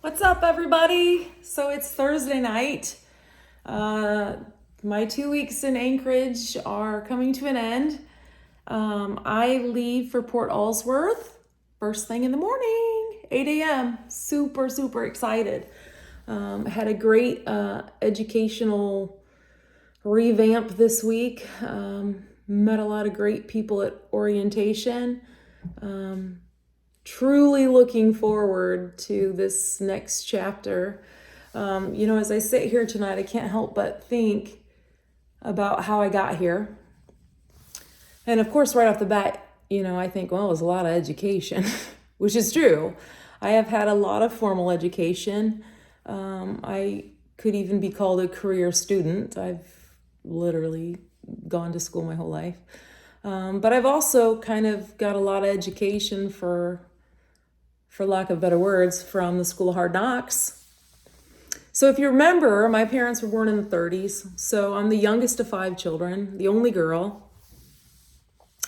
What's up, everybody? So it's Thursday night. My 2 weeks in Anchorage are coming to an end. I leave for Port Allsworth first thing in the morning, 8 a.m. Super, super excited. Had a great educational revamp this week. Met a lot of great people at orientation. Truly looking forward to this next chapter. As I sit here tonight, I can't help but think about how I got here. And of course, right off the bat, I think, well, it was a lot of education, which is true. I have had a lot of formal education. I could even be called a career student. I've literally gone to school my whole life. But I've also kind of got a lot of education for lack of better words, from the School of Hard Knocks. So if you remember, my parents were born in the 30s. So I'm the youngest of 5 children, the only girl.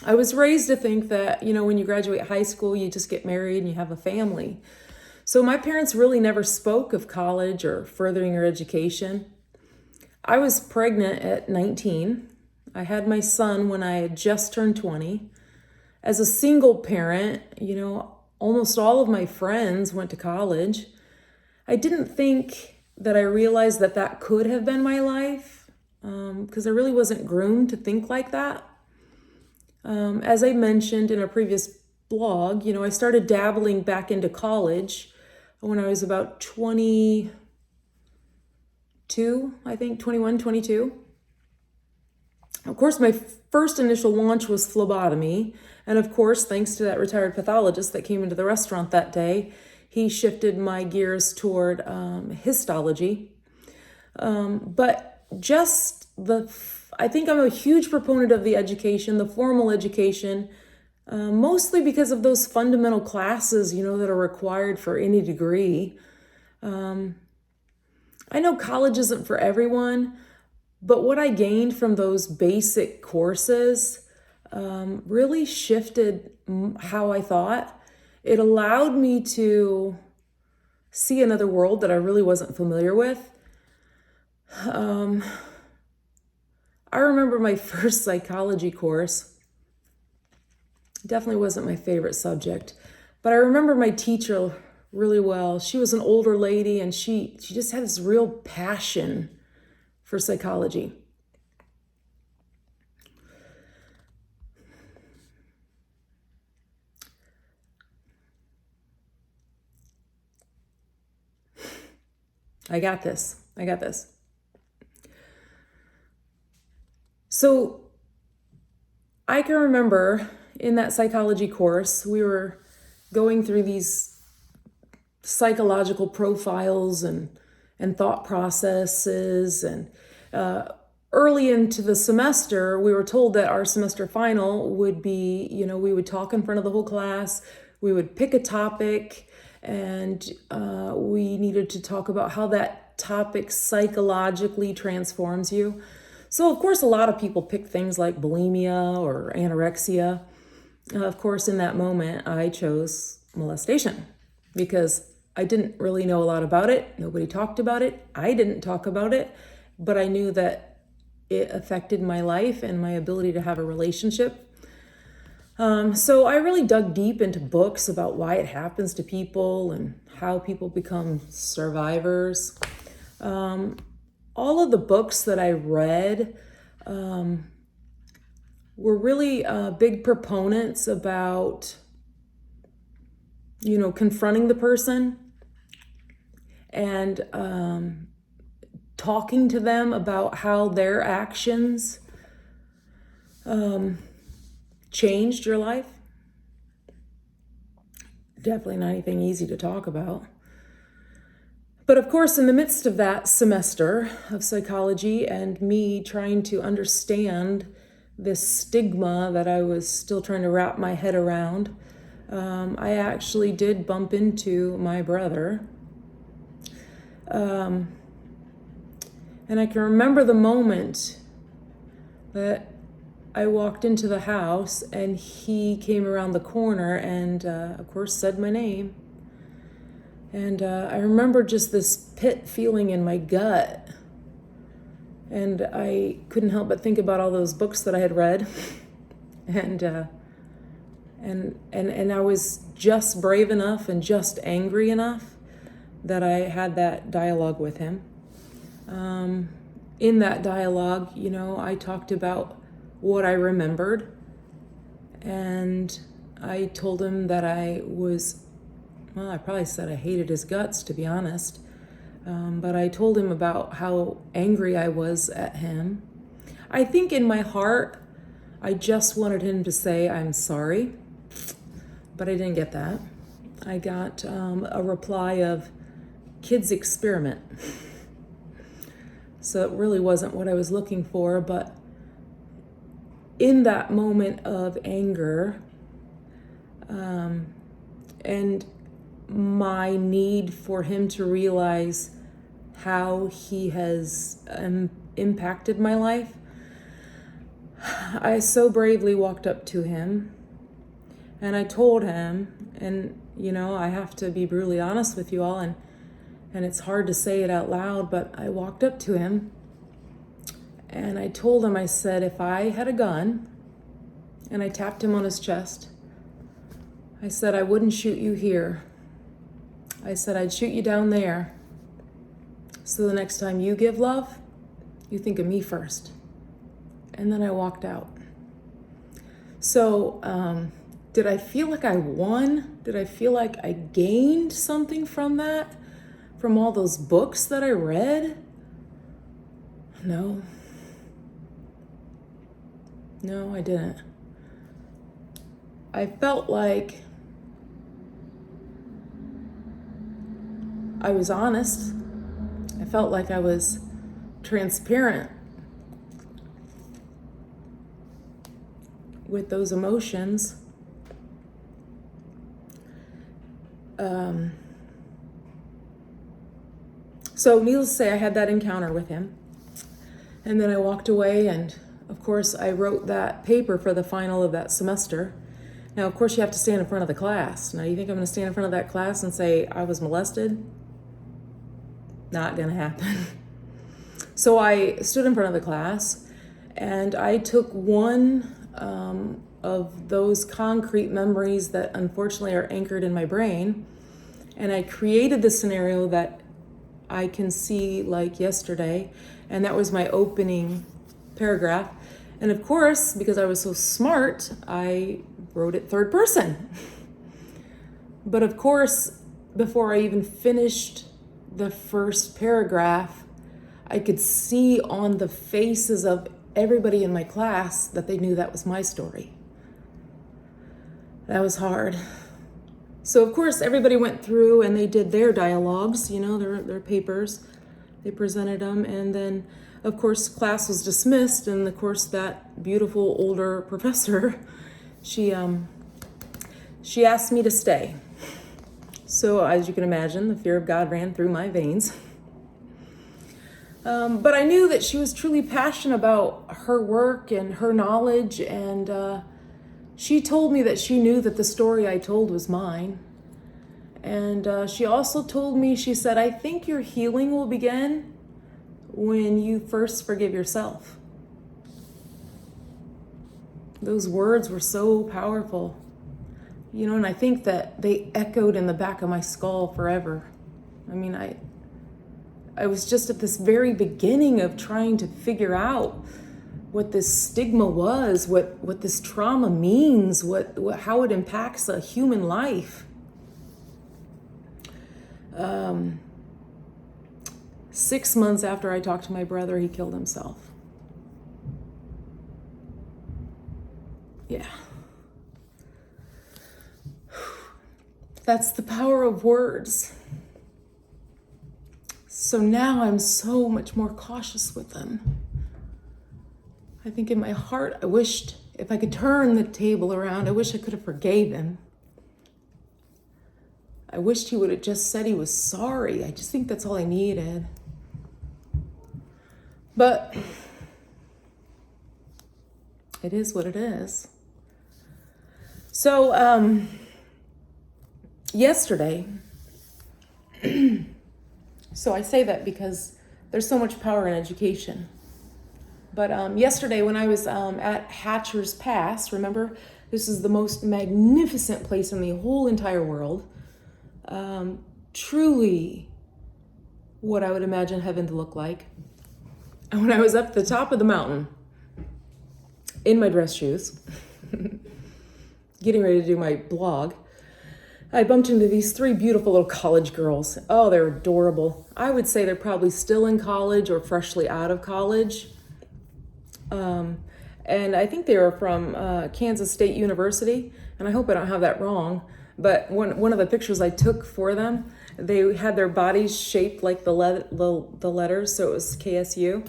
I was raised to think that, when you graduate high school, you just get married and you have a family. So my parents really never spoke of college or furthering your education. I was pregnant at 19. I had my son when I had just turned 20. As a single parent, almost all of my friends went to college. I didn't think that I realized that could have been my life, because I really wasn't groomed to think like that. As I mentioned in a previous blog, I started dabbling back into college when I was about 22, I think, 21, 22. Of course, my first initial launch was phlebotomy. And of course, thanks to that retired pathologist that came into the restaurant that day, he shifted my gears toward histology. But I think I'm a huge proponent of the education, the formal education, mostly because of those fundamental classes, that are required for any degree. I know college isn't for everyone, but what I gained from those basic courses really shifted how I thought. It allowed me to see another world that I really wasn't familiar with. I remember my first psychology course. Definitely wasn't my favorite subject, but I remember my teacher really well. She was an older lady, and she just had this real passion for psychology. I got this. So I can remember in that psychology course, we were going through these psychological profiles and thought processes. And early into the semester, we were told that our semester final would be, we would talk in front of the whole class, we would pick a topic, and we needed to talk about how that topic psychologically transforms you. So, of course, a lot of people pick things like bulimia or anorexia. Of course, in that moment, I chose molestation because I didn't really know a lot about it. Nobody talked about it. I didn't talk about it, but I knew that it affected my life and my ability to have a relationship. So I really dug deep into books about why it happens to people and how people become survivors. All of the books that I read were really big proponents about, confronting the person and talking to them about how their actions changed your life. Definitely not anything easy to talk about. But of course, in the midst of that semester of psychology and me trying to understand this stigma that I was still trying to wrap my head around, I actually did bump into my brother. And I can remember the moment that I walked into the house and he came around the corner and, of course, said my name. And I remember just this pit feeling in my gut. And I couldn't help but think about all those books that I had read. And I was just brave enough and just angry enough that I had that dialogue with him. In that dialogue, I talked about what I remembered, and I told him that I probably said I hated his guts, to be honest. But I told him about how angry I was at him. I think in my heart, I just wanted him to say, I'm sorry, but I didn't get that. I got a reply of, kids experiment. So it really wasn't what I was looking for, but in that moment of anger, and my need for him to realize how he has impacted my life, I so bravely walked up to him and I told him, and I have to be brutally honest with you all, and it's hard to say it out loud, but I walked up to him and I told him, I said, if I had a gun, and I tapped him on his chest, I said, I wouldn't shoot you here. I said, I'd shoot you down there. So the next time you give love, you think of me first. And then I walked out. So, did I feel like I won? Did I feel like I gained something from that? From all those books that I read? No. No, I didn't. I felt like I was honest. I felt like I was transparent with those emotions. So needless to say, I had that encounter with him. And then I walked away, and of course I wrote that paper for the final of that semester. Now, of course, you have to stand in front of the class. Now, you think I'm going to stand in front of that class and say I was molested? Not going to happen. So I stood in front of the class, and I took one of those concrete memories that unfortunately are anchored in my brain, and I created the scenario that I can see like yesterday, and that was my opening paragraph. And of course, because I was so smart, I wrote it third person. But of course, before I even finished the first paragraph, I could see on the faces of everybody in my class that they knew that was my story. That was hard. So of course, everybody went through and they did their dialogues, their papers. They presented them, and then of course class was dismissed, and of course that beautiful older professor, she asked me to stay. So as you can imagine, the fear of God ran through my veins. But I knew that she was truly passionate about her work and her knowledge, and she told me that she knew that the story I told was mine. And she also told me, she said, I think your healing will begin when you first forgive yourself. Those words were so powerful, and I think that they echoed in the back of my skull forever. I mean, I was just at this very beginning of trying to figure out what this stigma was, what this trauma means, how it impacts a human life. 6 months after I talked to my brother, he killed himself. Yeah. That's the power of words. So now I'm so much more cautious with them. I think in my heart, I wished if I could turn the table around, I wish I could have forgave him. I wished he would have just said he was sorry. I just think that's all I needed. But it is what it is. So yesterday, So I say that because there's so much power in education. But yesterday when I was at Hatcher's Pass, remember, this is the most magnificent place in the whole entire world. Truly what I would imagine heaven to look like. And when I was up at the top of the mountain, in my dress shoes, getting ready to do my blog, I bumped into these 3 beautiful little college girls. Oh, they're adorable. I would say they're probably still in college or freshly out of college. And I think they were from Kansas State University, and I hope I don't have that wrong. But one of the pictures I took for them, they had their bodies shaped like the letters, so it was KSU.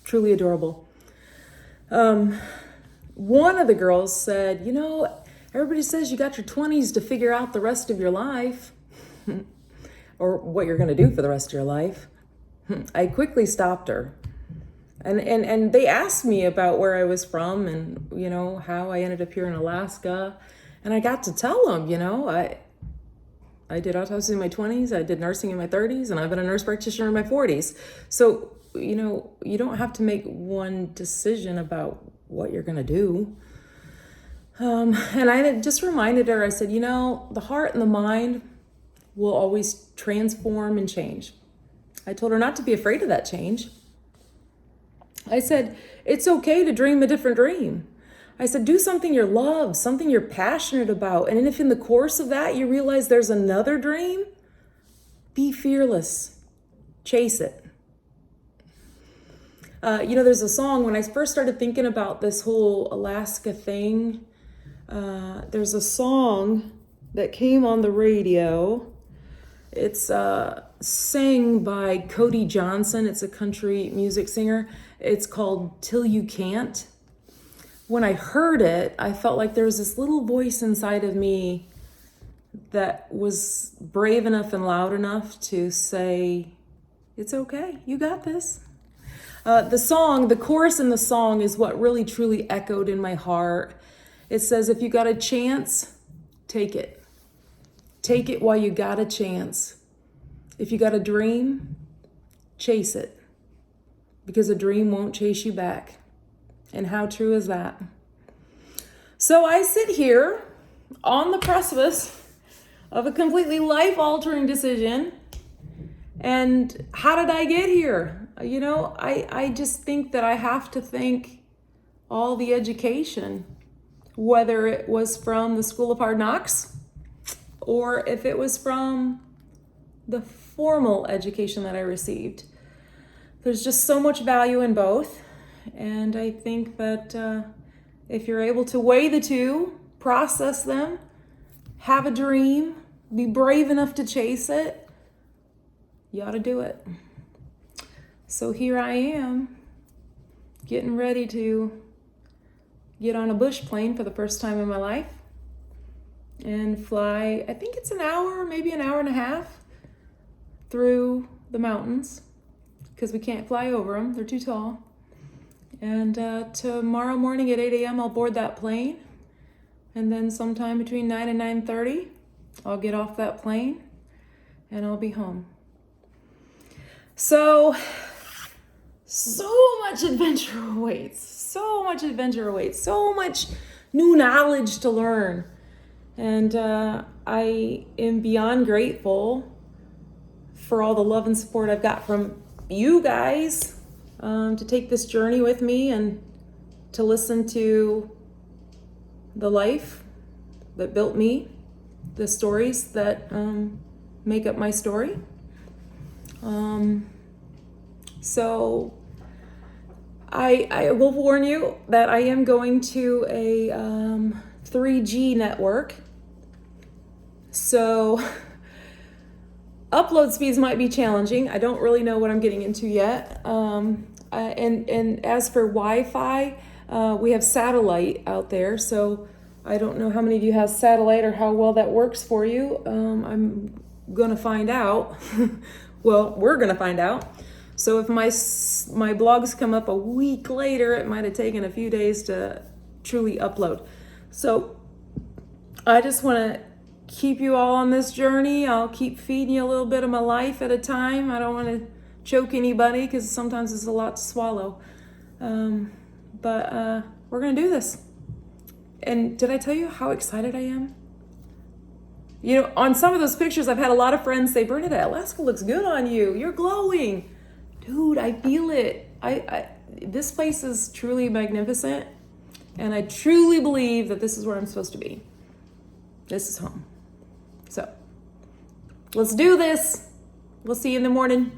Truly adorable. One of the girls said, you know, everybody says you got your 20s to figure out the rest of your life, or what you're going to do for the rest of your life. I quickly stopped her. And they asked me about where I was from and, you know, how I ended up here in Alaska. And I got to tell them, you know, I did autopsy in my 20s, I did nursing in my 30s, and I've been a nurse practitioner in my 40s. So, you know, you don't have to make one decision about what you're going to do. And I just reminded her, I said, you know, the heart and the mind will always transform and change. I told her not to be afraid of that change. I said, it's okay to dream a different dream. I said, do something you love, something you're passionate about. And if in the course of that you realize there's another dream, be fearless. Chase it. You know, there's a song, when I first started thinking about this whole Alaska thing, there's a song that came on the radio. It's sang by Cody Johnson. It's a country music singer. It's called Till You Can't. When I heard it, I felt like there was this little voice inside of me that was brave enough and loud enough to say, it's okay, you got this. The chorus in the song is what really truly echoed in my heart. It says, if you got a chance, take it. Take it while you got a chance. If you got a dream, chase it. Because a dream won't chase you back. And how true is that? So I sit here on the precipice of a completely life-altering decision. And how did I get here? You know, I just think that I have to thank all the education, whether it was from the School of Hard Knocks or if it was from the formal education that I received. There's just so much value in both. And I think that if you're able to weigh the two, process them, have a dream, be brave enough to chase it, you ought to do it. So here I am, getting ready to get on a bush plane for the first time in my life and fly, I think it's an hour, maybe an hour and a half through the mountains, because we can't fly over them, they're too tall. And tomorrow morning at 8 a.m. I'll board that plane, and then sometime between 9 and 9:30 I'll get off that plane and I'll be home. So much adventure awaits, so much new knowledge to learn. And I am beyond grateful for all the love and support I've got from you guys to take this journey with me and to listen to the life that built me, the stories that make up my story. So I will warn you that I am going to a 3G network. So upload speeds might be challenging. I don't really know what I'm getting into yet. And as for Wi-Fi, we have satellite out there. So I don't know how many of you have satellite or how well that works for you. I'm going to find out. Well, we're going to find out. So if my blogs come up a week later, it might have taken a few days to truly upload. So I just want to keep you all on this journey. I'll keep feeding you a little bit of my life at a time. I don't want to choke anybody because sometimes it's a lot to swallow. But we're going to do this. And did I tell you how excited I am? You know, on some of those pictures, I've had a lot of friends say, Bernadette, Alaska looks good on you. You're glowing. Dude, I feel it. This place is truly magnificent. And I truly believe that this is where I'm supposed to be. This is home. So let's do this. We'll see you in the morning.